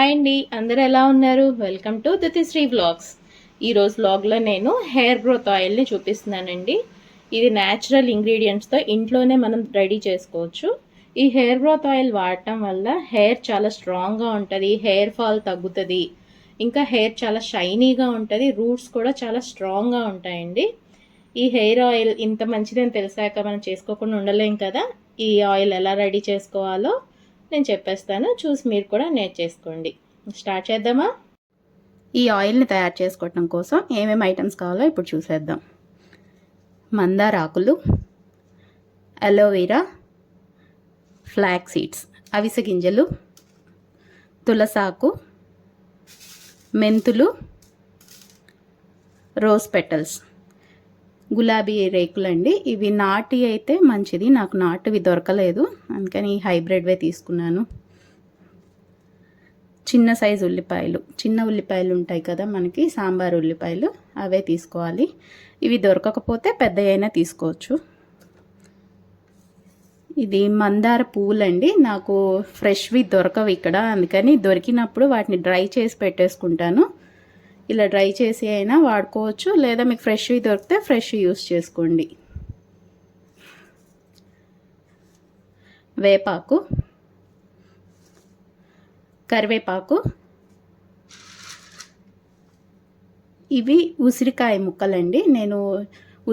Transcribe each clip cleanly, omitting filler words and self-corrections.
Hi అండి, అందరూ ఎలా ఉన్నారు? Welcome to Ditisri vlogs. ఈరోజు వ్లాగ్లో నేను హెయిర్ గ్రోత్ ఆయిల్ని చూపిస్తున్నానండి. ఇది న్యాచురల్ ఇంగ్రీడియంట్స్తో ఇంట్లోనే మనం రెడీ చేసుకోవచ్చు. ఈ హెయిర్ గ్రోత్ ఆయిల్ వాడటం వల్ల హెయిర్ చాలా స్ట్రాంగ్గా ఉంటుంది, హెయిర్ ఫాల్ తగ్గుతుంది, ఇంకా హెయిర్ చాలా షైనీగా ఉంటుంది, రూట్స్ కూడా చాలా స్ట్రాంగ్గా ఉంటాయండి. ఈ హెయిర్ ఆయిల్ ఇంత మంచిదని తెలిసాక మనం చేసుకోకుండా ఉండలేం కదా. ఈ ఆయిల్ ఎలా రెడీ చేసుకోవాలో నేను చెప్పేస్తాను, చూసి మీరు కూడా నేర్చేసుకోండి. స్టార్ట్ చేద్దామా? ఈ ఆయిల్ని తయారు చేసుకోవటం కోసం ఏమేమి ఐటమ్స్ కావాలో ఇప్పుడు చూసేద్దాం. మందార ఆకులు, అలోవెరా, ఫ్లాక్ సీడ్స్ అవిసె గింజలు, తులసాకు, మెంతులు, రోజ్ పెటల్స్, గులాబీ రేకులు అండి. ఇవి నాటి అయితే మంచిది, నాకు నాటువి దొరకలేదు, అందుకని హైబ్రిడ్వే తీసుకున్నాను. చిన్న సైజు ఉల్లిపాయలు, చిన్న ఉల్లిపాయలు ఉంటాయి కదా మనకి సాంబార్ ఉల్లిపాయలు, అవే తీసుకోవాలి. ఇవి దొరకకపోతే పెద్ద అయినా తీసుకోవచ్చు. ఇది మందార పువ్వులండి, నాకు ఫ్రెష్వి దొరకవు ఇక్కడ, అందుకని దొరికినప్పుడు వాటిని డ్రై చేసి పెట్టేసుకుంటాను. ఇలా డ్రై చేసి అయినా వాడుకోవచ్చు, లేదా మీకు ఫ్రెష్వి దొరికితే ఫ్రెష్ యూస్ చేసుకోండి. వేపాకు, కరివేపాకు, ఇవి ఉసిరికాయ ముక్కలండి. నేను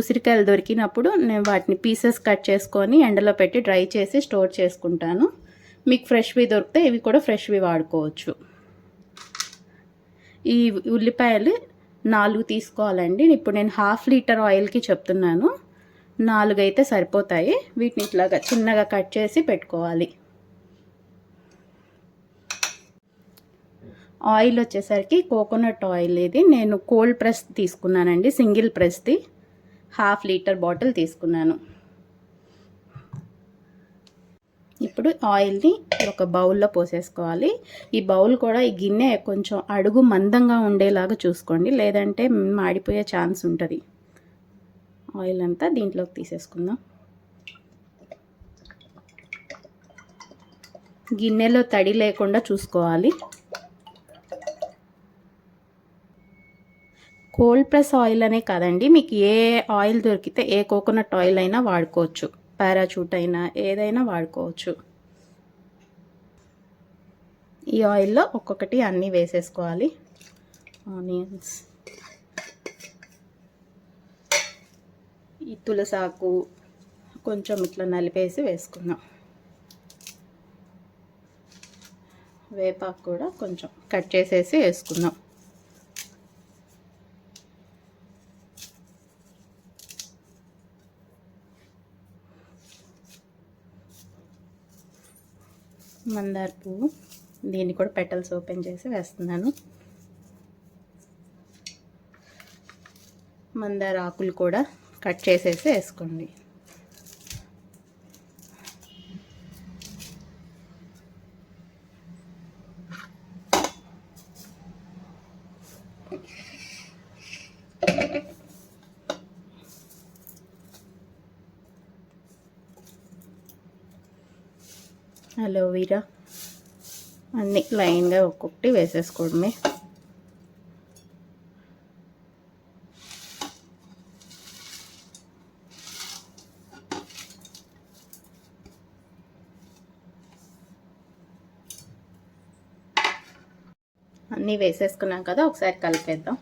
ఉసిరికాయలు దొరికినప్పుడు నేను వాటిని పీసెస్ కట్ చేసుకొని ఎండలో పెట్టి డ్రై చేసి స్టోర్ చేసుకుంటాను. మీకు ఫ్రెష్వి దొరికితే ఇవి కూడా ఫ్రెష్వి వాడుకోవచ్చు. ఈ ఉల్లిపాయలు 4 తీసుకోవాలండి. ఇప్పుడు నేను 1/2 లీటర్ ఆయిల్కి చెప్తున్నాను, 4 అయితే సరిపోతాయి. వీటిని ఇట్లాగా చిన్నగా కట్ చేసి పెట్టుకోవాలి. ఆయిల్ వచ్చేసరికి కోకోనట్ ఆయిల్, ఇది నేను కోల్డ్ ప్రెస్ తీసుకున్నానండి, సింగిల్ ప్రెస్ది 1/2 లీటర్ బాటిల్ తీసుకున్నాను. ఇప్పుడు ఆయిల్ని ఒక బౌల్లో పోసేసుకోవాలి. ఈ బౌల్ కూడా, ఈ గిన్నె కొంచెం అడుగు మందంగా ఉండేలాగా చూసుకోండి, లేదంటే మాడిపోయే ఛాన్స్ ఉంటుంది. ఆయిల్ అంతా దీంట్లోకి తీసేసుకుందాం. గిన్నెలో తడి లేకుండా చూసుకోవాలి. కోల్డ్ ప్రెస్ ఆయిల్ అనే కాదండి, మీకు ఏ ఆయిల్ దొరికితే, ఏ కోకోనట్ ఆయిల్ అయినా వాడుకోవచ్చు, పారాచూట్ అయినా ఏదైనా వాడుకోవచ్చు. ఈ ఆయిల్లో ఒక్కొక్కటి అన్నీ వేసేసుకోవాలి. ఆనియన్స్, ఈ తులసాకు కొంచెం ఇట్లా నలిపేసి వేసుకుందాం. వేపాకు కూడా కొంచెం కట్ చేసేసి వేసుకుందాం. మందార పువ్వు, దీన్ని కూడా పెటల్స్ ఓపెన్ చేసి వేస్తున్నాను. మందార ఆకులు కూడా కట్ చేసేసి వేసుకోండి. అలోవెరా అన్నీ లైన్గా ఒక్కొక్కటి వేసేసుకోవడమే. అన్నీ వేసేసుకున్నాం కదా, ఒకసారి కలిపేద్దాం.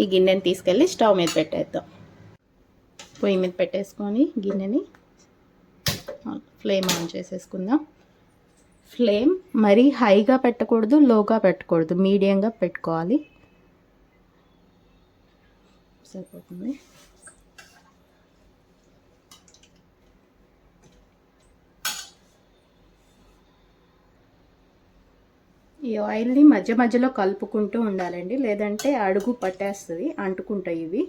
ఈ గిన్నెని తీసుకెళ్ళి స్టవ్ మీద పెట్టేద్దాం. పొయ్యి మీద పెట్టేసుకొని గిన్నెని ఫ్లేమ్ ఆన్ చేసేసుకుందాం. ఫ్లేమ్ మరీ హైగా పెట్టకూడదు, లోగా పెట్టకూడదు, మీడియంగా పెట్టుకోవాలి, సరిపోతుంది. ఈ ఆయిల్ని మధ్య మధ్యలో కలుపుకుంటూ ఉండాలండి, లేదంటే అడుగు పట్టేస్తుంది, అంటుకుంటాయి ఇవి.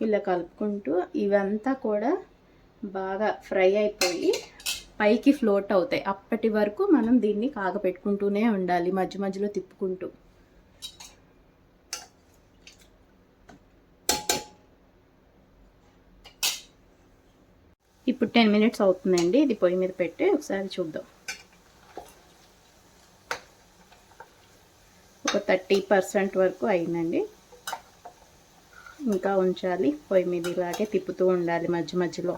ఇలా కలుపుకుంటూ ఇవంతా కూడా బాగా ఫ్రై అయిపోయి పైకి ఫ్లోట్ అవుతాయి. అప్పటి వరకు మనం దీన్ని కాగపెట్టుకుంటూనే ఉండాలి, మధ్య మధ్యలో తిప్పుకుంటూ. ఇప్పుడు 10 మినిట్స్ అవుతుందండి. ఇది పొయ్యి మీద పెట్టి ఒకసారి చూద్దాం. ఒక 30% వరకు అయిందండి. ఇంకా ఉంచాలి. పొయ్యి మీద ఇలాగే తిప్పుతూ ఉండాలి మధ్య మధ్యలో.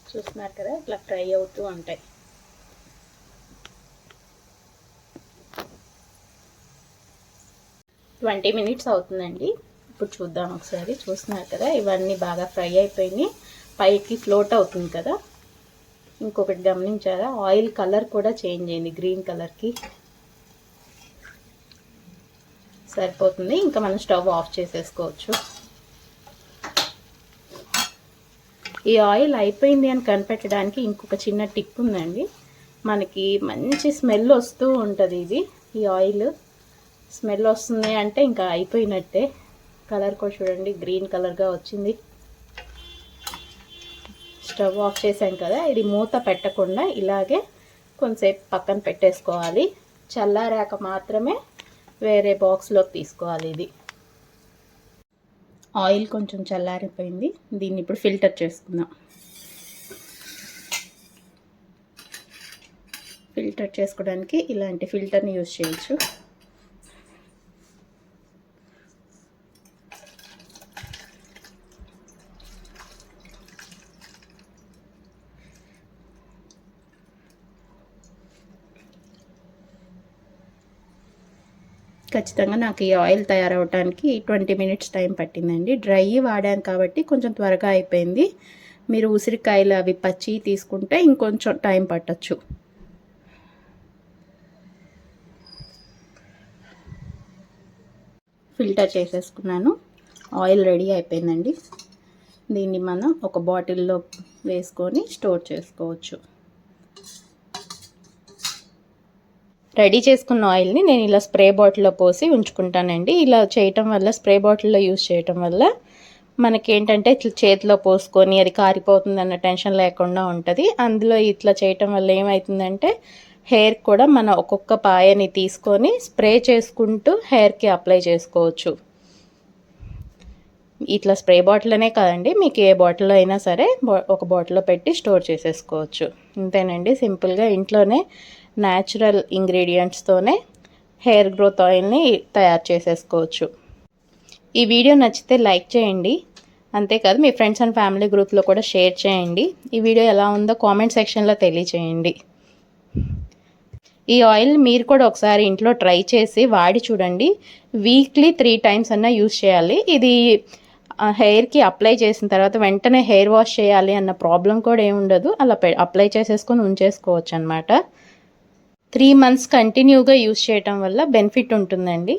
చూస్తున్నారు కదా, ఇట్లా ఫ్రై అవుతూ ఉంటాయి. ట్వంటీ మినిట్స్ అవుతుందండి. ఇప్పుడు చూద్దాం ఒకసారి. చూస్తున్నారు కదా, ఇవన్నీ బాగా ఫ్రై అయిపోయినాయి. పైకి ఫ్లోట్ అవుతుంది కదా. ఇంకొకటి గమనించారా, ఆయిల్ కలర్ కూడా చేంజ్ అయింది, గ్రీన్ కలర్కి. సరిపోతుంది. ఇంకా మనం స్టవ్ ఆఫ్ చేసేసుకోవచ్చు. ఈ ఆయిల్ అయిపోయింది అని కనిపెట్టడానికి ఇంకొక చిన్న టిప్ ఉందండి. మనకి మంచి స్మెల్ వస్తూ ఉంటుంది. ఈ ఆయిల్ స్మెల్ వస్తుంది అంటే ఇంకా అయిపోయినట్టే. కలర్ కూడా చూడండి, గ్రీన్ కలర్గా వచ్చింది. స్టవ్ ఆఫ్ చేసాం కదా, ఇది మూత పెట్టకుండా ఇలాగే కొంచెంసేపు పక్కన పెట్టేసుకోవాలి. చల్లారాక మాత్రమే వేరే బాక్స్లోకి తీసుకోవాలి. ఇది ఆయిల్ కొంచెం చల్లారిపోయింది. దీన్ని ఇప్పుడు ఫిల్టర్ చేసుకుందాం. ఫిల్టర్ చేసుకోవడానికి ఇలాంటి ఫిల్టర్ని యూజ్ చేయొచ్చు. ఖచ్చితంగా నాకు ఈ ఆయిల్ తయారవడానికి 20 మినిట్స్ టైం పట్టిందండి. డ్రై వాడాను కాబట్టి కొంచెం త్వరగా అయిపోయింది. మీరు ఉసిరికాయలు అవి పచ్చి తీసుకుంటే ఇంకొంచెం టైం పట్టచ్చు. ఫిల్టర్ చేసేసుకున్నాను. ఆయిల్ రెడీ అయిపోయిందండి. దీన్ని మనం ఒక బాటిల్లో వేసుకొని స్టోర్ చేసుకోవచ్చు. రెడీ చేసుకున్న ఆయిల్ని నేను ఇలా స్ప్రే బాటిల్లో పోసి ఉంచుకుంటానండి. ఇలా చేయటం వల్ల, స్ప్రే బాటిల్లో యూజ్ చేయటం వల్ల మనకేంటంటే ఇట్లా చేతిలో పోసుకొని అది కారిపోతుంది అన్న టెన్షన్ లేకుండా ఉంటుంది. అందులో ఇట్లా చేయటం వల్ల ఏమవుతుందంటే హెయిర్ కూడా మన ఒక్కొక్క పాయని తీసుకొని స్ప్రే చేసుకుంటూ హెయిర్కి అప్లై చేసుకోవచ్చు. ఇట్లా స్ప్రే బాటిల్నే కాదండి, మీకు ఏ బాటిల్లో అయినా సరే ఒక బాటిల్లో పెట్టి స్టోర్ చేసేసుకోవచ్చు. అంతేనండి, సింపుల్గా ఇంట్లోనే న్యాచురల్ ఇంగ్రీడియంట్స్తోనే హెయిర్ గ్రోత్ ఆయిల్ని తయారు చేసేసుకోవచ్చు. ఈ వీడియో నచ్చితే లైక్ చేయండి. అంతేకాదు మీ ఫ్రెండ్స్ అండ్ ఫ్యామిలీ గ్రూప్లో కూడా షేర్ చేయండి. ఈ వీడియో ఎలా ఉందో కామెంట్ సెక్షన్లో తెలియచేయండి. ఈ ఆయిల్ మీరు కూడా ఒకసారి ఇంట్లో ట్రై చేసి వాడి చూడండి. వీక్లీ 3 టైమ్స్ అన్నా యూజ్ చేయాలి. ఇది హెయిర్కి అప్లై చేసిన తర్వాత వెంటనే హెయిర్ వాష్ చేయాలి అన్న ప్రాబ్లం కూడా ఏమి ఉండదు. అలా అప్లై చేసేసుకొని ఉంచేసుకోవచ్చు అనమాట. 3 మంత్స్ కంటిన్యూగా యూజ్ చేయటం వల్ల బెనిఫిట్ ఉంటుందండి.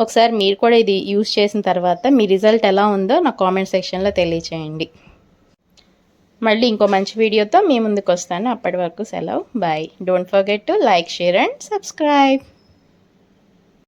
ఒకసారి మీరు కూడా ఇది యూజ్ చేసిన తర్వాత మీ రిజల్ట్ ఎలా ఉందో నా కామెంట్ సెక్షన్లో తెలియచేయండి. మళ్ళీ ఇంకో మంచి వీడియోతో మీ ముందుకు వస్తాను. అప్పటి వరకు సెలవు. Bye. Don't forget to like, share and subscribe.